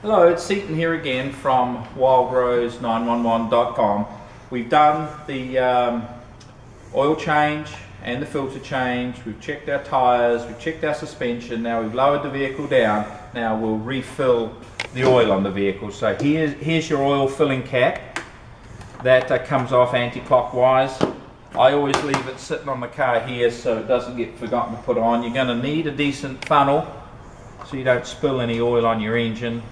Hello, it's Seton here again from wildrose911.com. We've done the oil change and the filter change. We've checked our tyres, we've checked our suspension. Now we've lowered the vehicle down. Now we'll refill the oil on the vehicle. So here's your oil filling cap. That comes off anti-clockwise. I always leave it sitting on the car here so it doesn't get forgotten to put on. You're going to need a decent funnel so you don't spill any oil on your engine.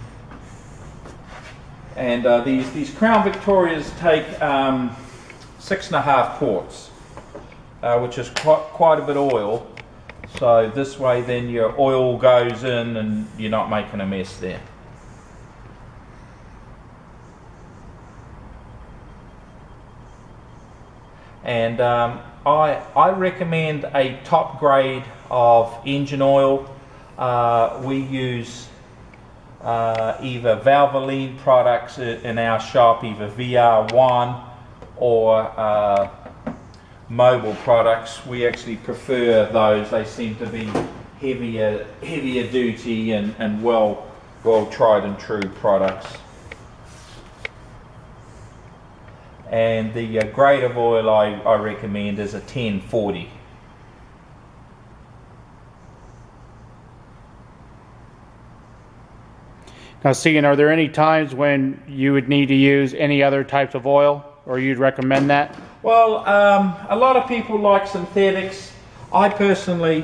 And these Crown Victorias take 6.5 quarts, which is quite a bit of oil. So this way then your oil goes in and you're not making a mess there. And I recommend a top grade of engine oil. We use either Valvoline products in our shop, either VR1 or Mobile products. We actually prefer those. They seem to be heavier duty and well tried and true products. And the grade of oil I recommend is a 1040. Now, Seton, are there any times when you would need to use any other types of oil, or you'd recommend that? Well, a lot of people like synthetics. I personally,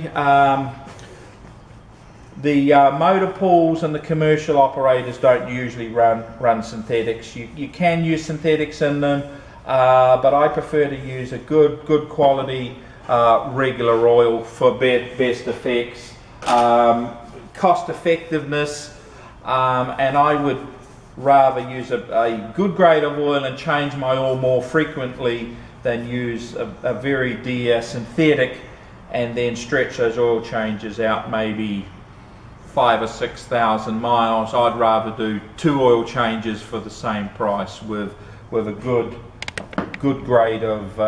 the motor pools and the commercial operators don't usually run synthetics. You can use synthetics in them, but I prefer to use a good quality regular oil for best effects, cost effectiveness. And I would rather use a good grade of oil and change my oil more frequently than use a very dear synthetic and then stretch those oil changes out maybe 5,000 or 6,000 miles. I'd rather do 2 oil changes for the same price with a good grade of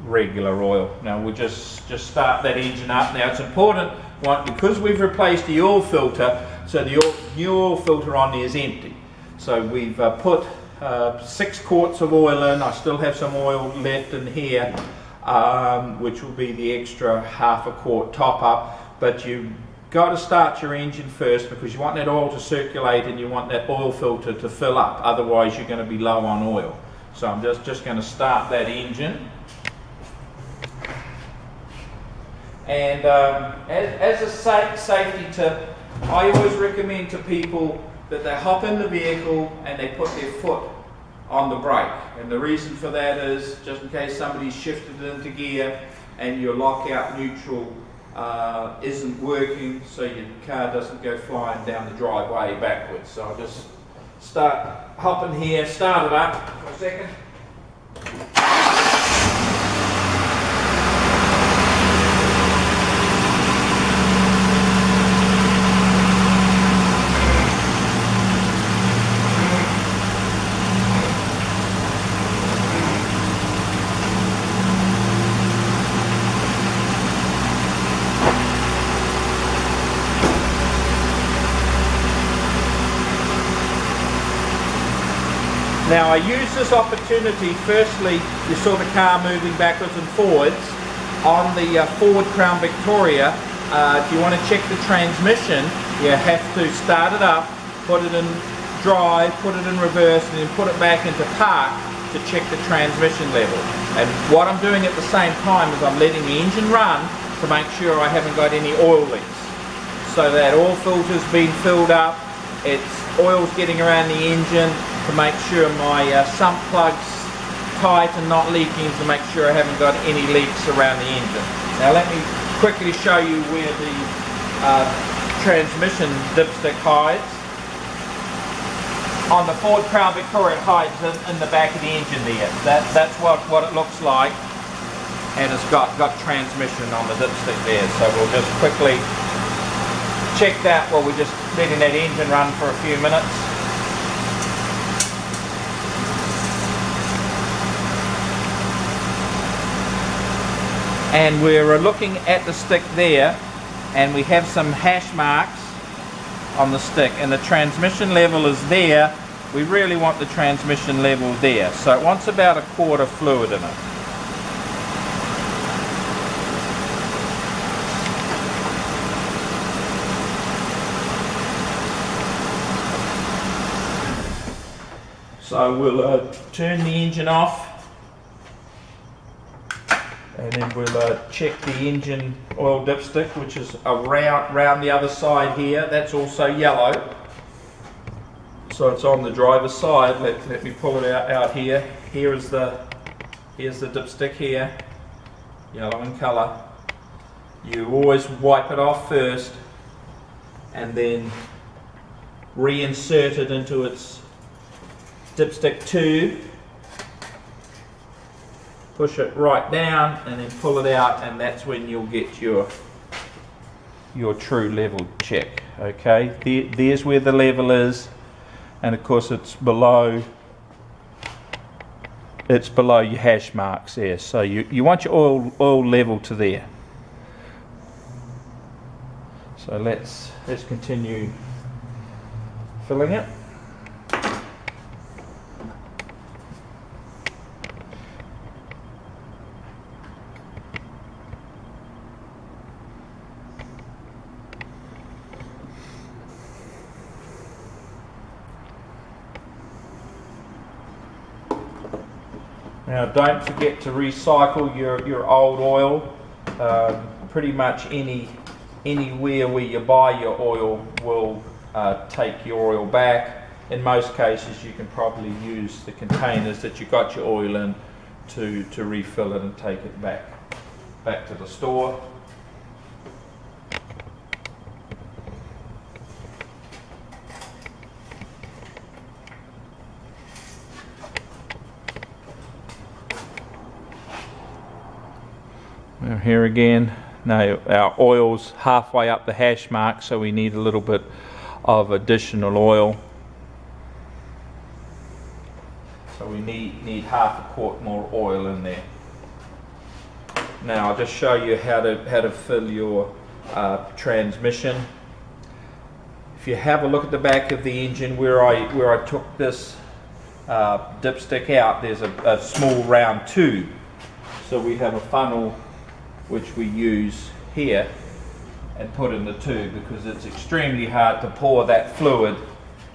regular oil. Now we'll just start that engine up. Now it's important, because we've replaced the oil filter, so the new oil filter on there is empty. So we've put 6 quarts of oil in. I still have some oil left in here, which will be the extra ½ quart top up. But you've got to start your engine first because you want that oil to circulate and you want that oil filter to fill up. Otherwise you're going to be low on oil. So I'm just going to start that engine. And as a safety tip, I always recommend to people that they hop in the vehicle and they put their foot on the brake. And the reason for that is just in case somebody's shifted into gear and your lockout neutral isn't working, so your car doesn't go flying down the driveway backwards. So I'll just start hopping here, start it up for a second. Now I use this opportunity, firstly, you saw the car moving backwards and forwards. On the Ford Crown Victoria, if you want to check the transmission, you have to start it up, put it in drive, put it in reverse, and then put it back into park to check the transmission level. And what I'm doing at the same time is I'm letting the engine run to make sure I haven't got any oil leaks. So that oil filter's been filled up, oil's getting around the engine, to make sure my sump plug's tight and not leaking, to make sure I haven't got any leaks around the engine. Now let me quickly show you where the transmission dipstick hides. On the Ford Crown Victoria it hides in the back of the engine there. That's what it looks like, and it's got transmission on the dipstick there. So we'll just quickly check that while we're just letting that engine run for a few minutes. And we're looking at the stick there, and we have some hash marks on the stick, and the transmission level is there. We really want the transmission level there, so it wants about a quart of fluid in it. So we'll turn the engine off, and then we'll check the engine oil dipstick, which is around the other side here. That's also yellow, so it's on the driver's side. Let me pull it out here. Here's the dipstick here, yellow in colour. You always wipe it off first, and then reinsert it into its dipstick tube, push it right down and then pull it out, and that's when you'll get your true level check. Okay, there's where the level is, and of course it's below your hash marks there, so you want your oil level to there. So let's continue filling it. Now don't forget to recycle your old oil. Pretty much anywhere where you buy your oil will take your oil back. In most cases you can probably use the containers that you got your oil in to refill it and take it back to the store. Now here again, now our oil's halfway up the hash mark, so we need a little bit of additional oil. So we need half a quart more oil in there. Now I'll just show you how to fill your transmission. If you have a look at the back of the engine where I took this dipstick out, there's a small round tube. So we have a funnel which we use here and put in the tube, because it's extremely hard to pour that fluid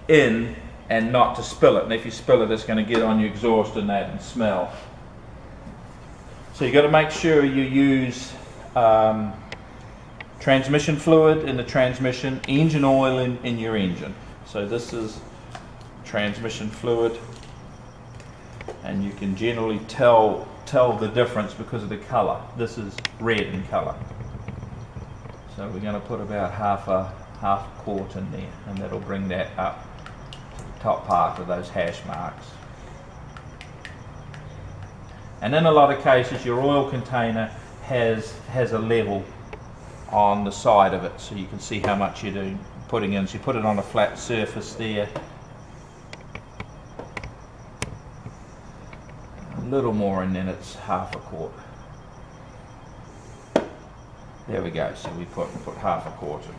in and not to spill it, and if you spill it, it's going to get on your exhaust and that and smell. So you've got to make sure you use transmission fluid in the transmission, engine oil in your engine. So this is transmission fluid, and you can generally tell the difference because of the color. This is red in color, so we're going to put about half a quart in there, and that'll bring that up to the top part of those hash marks. And in a lot of cases your oil container has a level on the side of it, so you can see how much you're putting in. So you put it on a flat surface there. A little more, and then it's half a quart. There we go, so we put half a quart in.